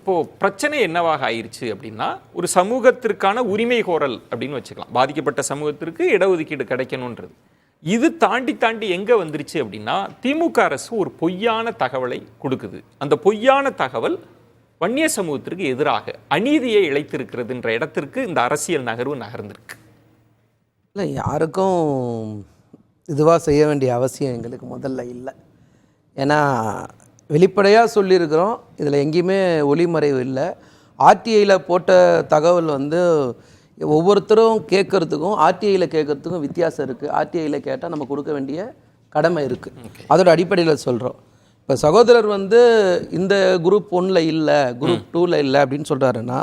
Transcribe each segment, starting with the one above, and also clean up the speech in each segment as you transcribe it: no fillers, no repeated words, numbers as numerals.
இப்போது பிரச்சனை என்னவாக ஆயிடுச்சு அப்படின்னா, ஒரு சமூகத்திற்கான உரிமை கோரல் அப்படின்னு வச்சுக்கலாம். பாதிக்கப்பட்ட சமூகத்திற்கு இடஒதுக்கீடு கிடைக்கணுன்றது. இது தாண்டி எங்கே வந்துருச்சு அப்படின்னா, திமுக அரசு ஒரு பொய்யான தகவலை கொடுக்குது. அந்த பொய்யான தகவல் வன்னியர் சமூகத்திற்கு எதிராக அநீதியை இழைத்திருக்கிறதுன்ற இடத்திற்கு இந்த அரசியல் நகர்வு நகர்ந்திருக்கு. இல்லை, யாருக்கும் இதுவாக செய்ய வேண்டிய அவசியம் எங்களுக்கு முதல்ல இல்லை. ஏன்னா வெளிப்படையாக சொல்லியிருக்கிறோம், இதில் எங்கேயுமே ஒளிமறைவு இல்லை. ஆர்டிஐயில் போட்ட தகவல் ஒவ்வொருத்தரும் கேட்குறதுக்கும் ஆர்டிஐயில் கேட்குறதுக்கும் வித்தியாசம் இருக்குது. ஆர்டிஐயில் கேட்டால் நம்ம கொடுக்க வேண்டிய கடமை இருக்குது. அதோட அடிப்படையில் சொல்கிறோம். இப்போ சகோதரர் இந்த குரூப் 1ல் இல்லை, குரூப் 2ல் இல்லை அப்படின்னு சொல்கிறாருன்னா,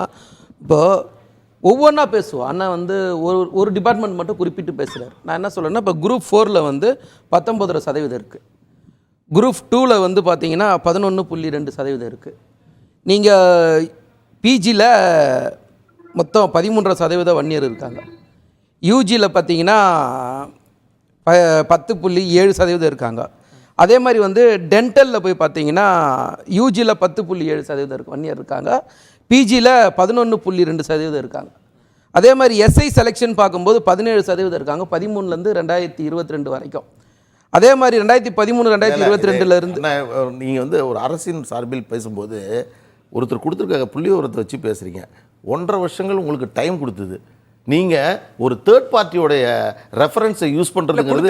இப்போது ஒவ்வொன்றா பேசுவோம். அண்ணா ஒரு டிபார்ட்மெண்ட் மட்டும் குறிப்பிட்டு பேசுகிறார். நான் என்ன சொல்கிறேன்னா, இப்போ குரூப் 4ல் 19% இருக்குது. குரூப் 2ல் பார்த்தீங்கன்னா 11.2% இருக்குது. நீங்கள் பிஜியில் மொத்தம் 13% வன்னியர் இருக்காங்க. யூஜியில் பார்த்தீங்கன்னா 10.7% இருக்காங்க. அதே மாதிரி டென்டலில் போய் பார்த்தீங்கன்னா யூஜியில் 10.7% இருக்கு வன்னியர் இருக்காங்க. பிஜியில் 11.2% இருக்காங்க. அதே மாதிரி எஸ்ஐ செலெக்ஷன் பார்க்கும்போது 17% இருக்காங்க, 13லேருந்து 2022 வரைக்கும். அதே மாதிரி 2013 2022 நீங்கள் ஒரு அரசின் சார்பில் பேசும்போது ஒருத்தர் கொடுத்துருக்க புள்ளிவிவரத்தை வச்சு பேசுகிறீங்க. 1.5 வருஷங்கள் உங்களுக்கு டைம் கொடுத்தது. நீங்கள் ஒரு தேர்ட் பார்ட்டியோடைய ரெஃபரன்ஸை யூஸ் பண்ணுறதுங்கிறது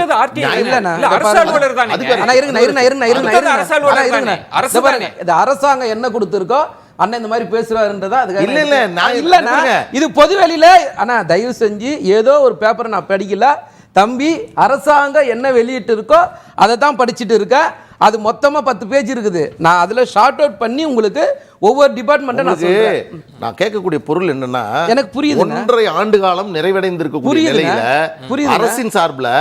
அரசாங்கம் என்ன கொடுத்துருக்கோ அண்ணன் இந்த மாதிரி பேசுறாருன்றதா. அது இல்ல இல்ல நான் இல்லண்ணா, இது பொதுவெளியில. ஆனா தயவு செஞ்சு ஏதோ ஒரு பேப்பரை நான் படிக்கல தம்பி, அரசாங்கம் என்ன வெளியிட்டு இருக்கோ அதை தான் படிச்சுட்டு இருக்கேன். அது மொத்தமா 10 பேஜ் இருக்குது. நான் அதுல ஷார்ட் அவுட் பண்ணி உங்களுக்கு ஒவ்வொரு டிபார்ட்மெண்ட் நான் கேட்கக்கூடிய பொருள் என்னன்னா, எனக்கு புரியுது. 1.5 ஆண்டு காலம் நிறைவடைந்திருக்கக்கூடிய நிலையில அரசின் சார்பில்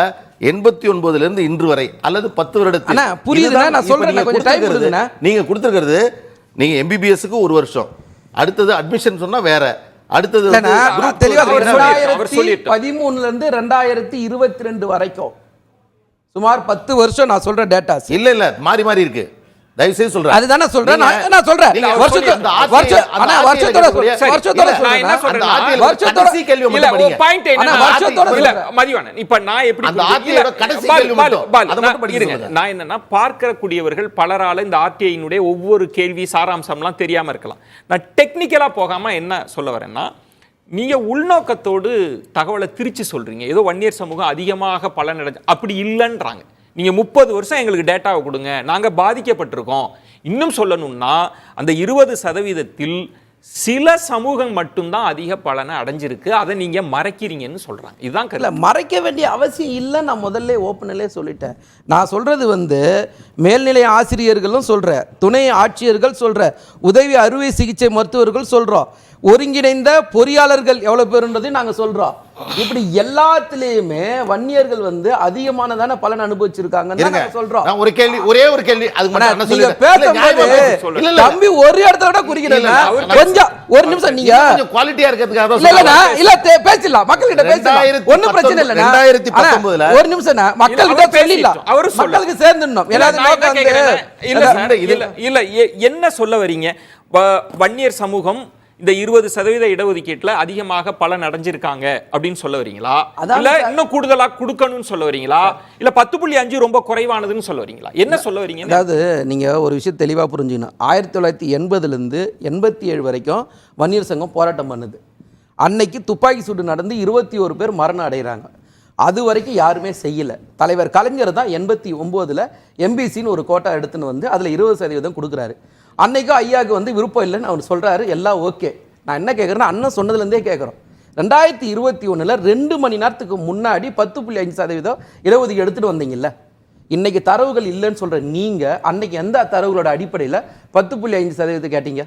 89லிருந்து இன்று வரை அல்லது 10 வருடத்தில் புரியுதுன்னா நான் சொல்றேன், கொஞ்சம் டைம் கொடுங்க. நீங்க கொடுத்துருக்கிறது, நீங்க எம்பிபிஎஸ்க்கு 1 வருஷம், அடுத்தது அட்மிஷன் சொன்னா வேற, அடுத்தது 2013லிருந்து 2022 வரைக்கும் சுமார் 10 வருஷம். நான் சொல்ற டேட்டாஸ் இல்ல மாறி மாறி இருக்கு. தயவு செய்து சொல்றேன். அதுதானே சொல்றேன். நான் சொல்றேன் பார்க்கக்கூடியவர்கள் பலரால இந்த ஆர்டிஐனுடைய ஒவ்வொரு கேள்வி சாராம்சம்லாம் தெரியாம இருக்கலாம். நான் டெக்னிக்கலா போகாம என்ன சொல்ல வரேன்னா, நீங்கள் உள்நோக்கத்தோடு தகவலை திரிச்சு சொல்கிறீங்க. ஏதோ வன்னியர் சமூகம் அதிகமாக பலனடைஞ்சு அப்படி இல்லைன்றாங்க. நீங்கள் 30 வருஷம் எங்களுக்கு டேட்டாவை கொடுங்க, நாங்கள் பாதிக்கப்பட்டிருக்கோம். இன்னும் சொல்லணும்னா அந்த 20%த்தில் சில சமூகம் மட்டும்தான் அதிக பலனை அடைஞ்சிருக்கு. அதை நீங்கள் மறைக்கிறீங்கன்னு சொல்கிறாங்க. இதுதான் இல்லை, மறைக்க வேண்டிய அவசியம் இல்லை. நான் முதல்ல ஓப்பனிலே சொல்லிட்டேன். நான் சொல்கிறது மேல்நிலை ஆசிரியர்களும் சொல்கிறேன், துணை ஆட்சியர்கள் சொல்கிற, உதவி அறுவை சிகிச்சை மருத்துவர்கள் சொல்கிறோம், ஒருங்கிணைந்த பொறியாளர்கள் எவ்வளோ பேருன்றதையும் நாங்கள் சொல்கிறோம். இப்படி எல்லாத்திலையுமே வன்னியர்கள் அதிகமானதான பலன் அனுபவிச்சிருக்காங்க சொல்றோம். ஒரு கேள்வி, ஒரே ஒரு கேள்வி. தம்பி ஒரு இடத்துல விட குறிக்கிறேன். கொஞ்சம் ஒரு நிமிஷம் நீங்க குவாலிட்டியா இருக்கிறதுக்காக இல்ல பேசலாம், மக்கள் கிட்ட பேசலாம், ஒண்ணும் பிரச்சனை இல்ல. 2019 ஒரு நிமிஷம் மக்கள் கிட்ட சொல்லிடலாம், மக்களுக்கு சேர்ந்துடணும். இல்ல என்ன சொல்ல வரீங்க? வன்னியர் சமூகம் இந்த 20% இடஒதுக்கீட்டுல அதிகமாக பலன் அடைஞ்சிருக்காங்க அப்படின்னு சொல்ல வரீங்களா? இல்ல இன்னும் கூடுதலா கொடுக்கணும்னு சொல்ல வரீங்களா? இல்ல 10.5 ரொம்ப குறைவானதுன்னு சொல்ல வரீங்களா? என்ன சொல்ல வரீங்க? அதாவது நீங்க ஒரு விஷயம் தெளிவா புரிஞ்சுக்கணும். 1980லிருந்து 87 வரைக்கும் வன்னியர் சங்கம் போராட்டம் பண்ணுது. அன்னைக்கு துப்பாக்கி சூடு நடந்து 21 பேர் மரணம் அடைகிறாங்க. அது வரைக்கும் யாருமே செய்யல. தலைவர் கலைஞர் தான் 89ல் எம்பிசின்னு ஒரு கோட்டா எடுத்துன்னு அதில் 20% கொடுக்குறாரு. அன்னைக்கும் ஐயாவுக்கு விருப்பம் இல்லைன்னு அவர் சொல்கிறாரு. எல்லாம் ஓகே. நான் என்ன கேட்குறேன்னா, அண்ணன் சொன்னதுலேருந்தே கேட்குறோம். 2021ல் 2 மணி நேரத்துக்கு முன்னாடி 10.5% இடஒதுக்கீடு எடுத்துகிட்டு வந்தீங்கல்ல. இன்னைக்கு தரவுகள் இல்லைன்னு சொல்கிற நீங்கள் அன்னைக்கு எந்த தரவுகளோட அடிப்படையில் 10.5% கேட்டீங்க?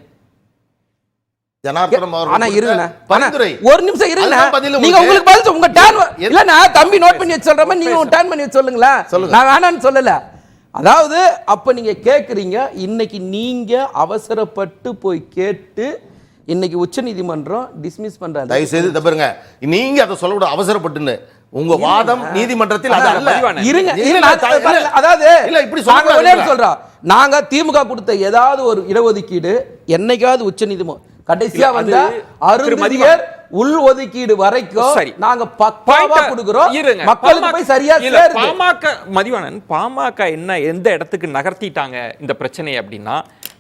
ஒரு நிமிஷம் இருங்க. நீங்க உங்களுக்கு பதில் உங்க டர்ன் இல்லனா தம்பி நோட் பண்ணி வச்சு சொல்ற மாதிரி நீங்க ஒரு டர்ன் பண்ணி வச்சு சொல்லுங்களா. நான் வேணான்னு சொல்லல. அதாவது அப்ப நீங்க கேக்குறீங்க, இன்னைக்கு நீங்க அவசரப்பட்டு போய் கேட்டு இன்னைக்கு உச்ச நீதிமன்றம் டிஸ்மிஸ் பண்றாங்க. தயவு செய்து தப்புங்க. நீங்க அதை சொல்லக்கூடாது அவசரப்பட்டுன்னு. உங்க வாதம் நீதிமன்றத்தில் அது அல்ல. இருங்க இல்ல, அதாவது இல்ல, இப்படி நாங்க ஒண்ணே சொல்றோம். சொல்றோம். நாங்க திமுக கொடுத்த ஏதாவது ஒரு இடஒதுக்கீடு என்னைக்காவது உச்சநீதிமன்றம் கடைசியா வந்து அருந்ததியர் உள் ஒதுக்கீடு வரைக்கும் சரி. நாங்க பக்காவா கொடுக்கிறோம். இருங்க. மக்களுக்கு போய் சரியா இல்ல, சேருது. பாமக மதிவாணன் பாமக எந்த இடத்துக்கு நகர்த்திட்டாங்க இந்த பிரச்சனை அப்படின்னா,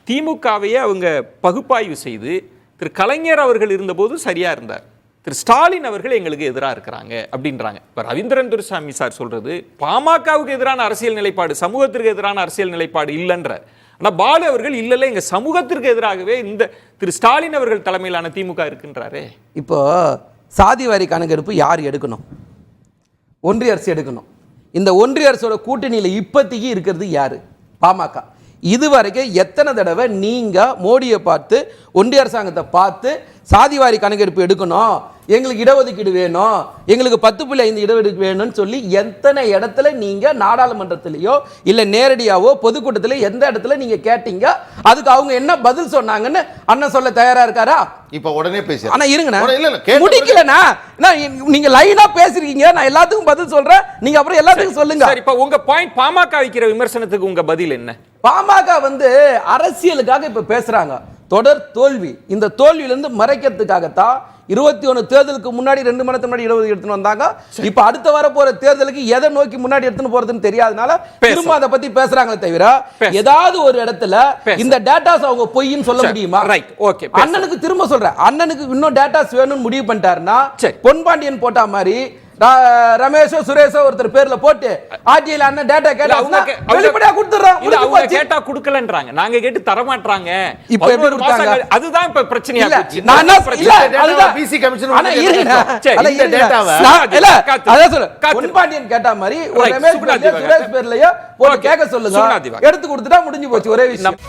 திமுகவையே அவங்க பகுப்பாய்வு செய்து திரு கலைஞர் அவர்கள் இருந்தபோது சரியா இருந்தார், திரு ஸ்டாலின் அவர்கள் எங்களுக்கு எதிராக இருக்கிறாங்க அப்படின்றாங்க. இப்போ ரவீந்திரன் துரைசாமி சார் சொல்றது பாமகவுக்கு எதிரான அரசியல் நிலைப்பாடு, சமூகத்திற்கு எதிரான அரசியல் நிலைப்பாடு இல்லைன்ற. ஆனால் பாலு அவர்கள் இல்ல எங்க சமூகத்திற்கு எதிராகவே இந்த திரு ஸ்டாலின் அவர்கள் தலைமையிலான திமுக இருக்கின்றாரே. இப்போ சாதிவாரி கணக்கெடுப்பு யார் எடுக்கணும்? ஒன்றிய அரசு எடுக்கணும். இந்த ஒன்றிய அரசோட கூட்டணியில் இப்போதைக்கு இருக்கிறது யாரு? பாமக. இதுவரைக்கும் எத்தனை தடவை நீங்க மோடியை பார்த்து ஒன்றிய அரசாங்கத்தை பார்த்து சாதிவாரி கணக்கெடுப்பு எடுக்கணும், எங்களுக்கு இடஒதுக்கீடு வேணும், எங்களுக்கு 10.5 இடஒதுக்கீடு வேணும்னு சொல்லி எத்தனை இடத்துல நீங்க நாடாளுமன்றத்திலேயோ இல்ல நேரடியாவோ பொதுக்கூட்டத்திலே எந்த இடத்துல நீங்க கேட்டீங்க? அதுக்கு அவங்க என்ன பதில் சொன்னாங்கன்னு அண்ணன் சொல்ல தயாரா இருக்காரா? இப்ப உடனே பேசு. ஆனா இருங்கண்ணா, முடிக்கலண்ணா, நீங்க லைனா பேசுறீங்க, நான் எல்லாத்துக்கும் பதில் சொல்றேன், நீங்க அப்புறம் எல்லாத்துக்கும் சொல்லுங்க. சரி, இப்ப உங்க பாயிண்ட், பாமக வைக்கிற விமர்சனத்துக்கு உங்க பதில் என்ன? பாமக வந்து அரசியலுக்காக இப்ப பேசுறாங்க. தொடர் தோல்வி, இந்த தோல்வியிலிருந்து மறைக்கிறதுக்காகத்தான் 21 தேர்தலுக்கு முன்னாடி 2 மணி நேரத்துக்கு முன்னாடி இடஒதுக்கீடு எடுத்துன்னு வந்தாங்க. இப்ப அடுத்த வர போற தேர்தலுக்கு எதை நோக்கி முன்னாடி எடுத்துன்னு போறதுன்னு தெரியாதனால திரும்ப அதை பத்தி பேசுறாங்களே தவிர ஏதாவது ஒரு இடத்துல இந்த டேட்டாஸ் அவங்க பொய்ன்னு சொல்ல முடியுமா? Right, okay. அண்ணனுக்கு திரும்ப சொல்றேன், அண்ணனுக்கு இன்னும் டேட்டாஸ் வேணும்னு முடிவு பண்ணிட்டாருன்னா சரி. பொன்பாண்டியன் போட்டா மாதிரி ரமேஷோ சுரேஷோ ஒருத்தர் பேர்ல போட்டு ஆர்டிஐல அண்ணன் டேட்டா கேட்டா வெளிப்படையா கொடுத்துறோம். இல்ல, அவங்க கேட்டா கொடுக்கலன்றாங்க, நாங்க கேட்டு தர மாட்டாங்க. இப்ப எப்படி கொடுத்தாங்க? அதுதான் இப்ப பிரச்சனையா போச்சு. நான் என்ன இல்ல அதுதான் பிசி கமிஷன் ஆனா இருங்க, சரி, இந்த டேட்டாவை இல்ல அத சொல்ல பொன்பாண்டியன் கேட்டா மாதிரி ஒரு ரமேஷ் சுரேஷ் பேர்லயே போட்டு கேட்க சொல்லுங்க, எடுத்து கொடுத்துட்டா முடிஞ்சு போச்சு ஒரே விஷயம்.